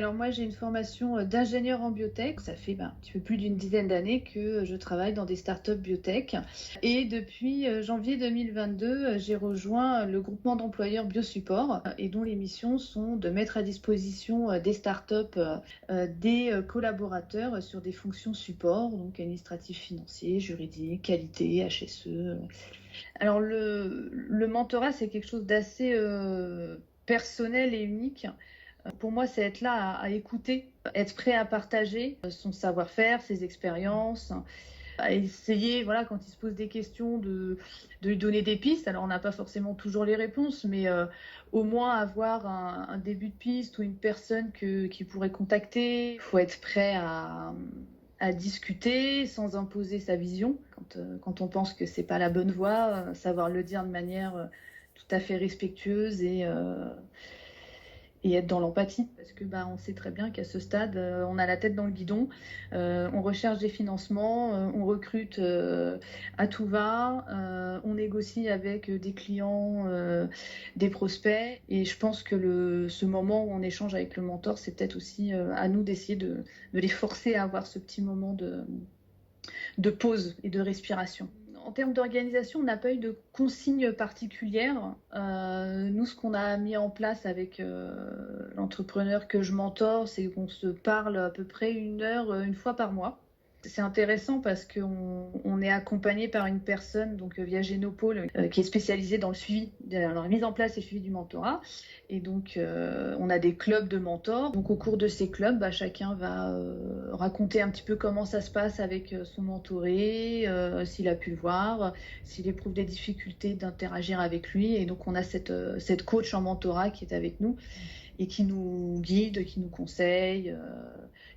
Alors moi, j'ai une formation d'ingénieur en biotech. Ça fait un petit peu plus d'une dizaine d'années que je travaille dans des startups biotech. Et depuis janvier 2022, j'ai rejoint le groupement d'employeurs Biosupport et dont les missions sont de mettre à disposition des startups des collaborateurs sur des fonctions support, donc administratif, financier, juridique, qualité, HSE. Alors le mentorat, c'est quelque chose d'assez personnel et unique. Pour moi, c'est être là à écouter, être prêt à partager son savoir-faire, ses expériences, à essayer, voilà, quand il se pose des questions, de lui donner des pistes. Alors, on n'a pas forcément toujours les réponses, mais au moins avoir un début de piste ou une personne qui pourrait contacter. Il faut être prêt à discuter sans imposer sa vision. Quand on pense que c'est pas la bonne voie, savoir le dire de manière tout à fait respectueuse et être dans l'empathie parce que on sait très bien qu'à ce stade on a la tête dans le guidon, on recherche des financements, on recrute à tout va, on négocie avec des clients, des prospects et je pense que ce moment où on échange avec le mentor, c'est peut-être aussi à nous d'essayer de les forcer à avoir ce petit moment de pause et de respiration. En termes d'organisation, on n'a pas eu de consignes particulières. Nous, ce qu'on a mis en place avec l'entrepreneur que je mentor, c'est qu'on se parle à peu près 1 heure, une fois par mois. C'est intéressant parce qu'on est accompagné par une personne, donc via Génopole, qui est spécialisée dans le suivi, dans la mise en place et le suivi du mentorat. Et donc, on a des clubs de mentors. Donc, au cours de ces clubs, chacun va raconter un petit peu comment ça se passe avec son mentoré, s'il a pu le voir, s'il éprouve des difficultés d'interagir avec lui. Et donc, on a cette coach en mentorat qui est avec nous et qui nous guide, qui nous conseille,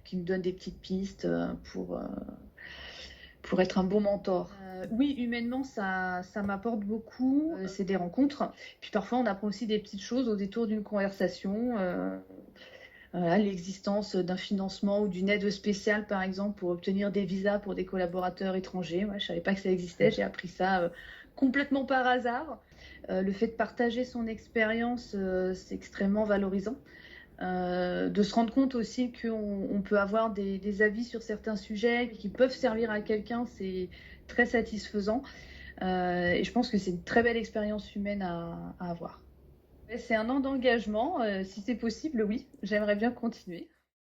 qui nous donne des petites pistes pour être un bon mentor. Oui, humainement, ça m'apporte beaucoup. C'est des rencontres. Puis parfois, on apprend aussi des petites choses au détour d'une conversation. L'existence d'un financement ou d'une aide spéciale, par exemple, pour obtenir des visas pour des collaborateurs étrangers. Ouais, je ne savais pas que ça existait. J'ai appris ça complètement par hasard. Le fait de partager son expérience, c'est extrêmement valorisant. De se rendre compte aussi qu'on peut avoir des avis sur certains sujets qui peuvent servir à quelqu'un, c'est très satisfaisant. Et je pense que c'est une très belle expérience humaine à avoir. C'est 1 an d'engagement. Si c'est possible, oui, j'aimerais bien continuer.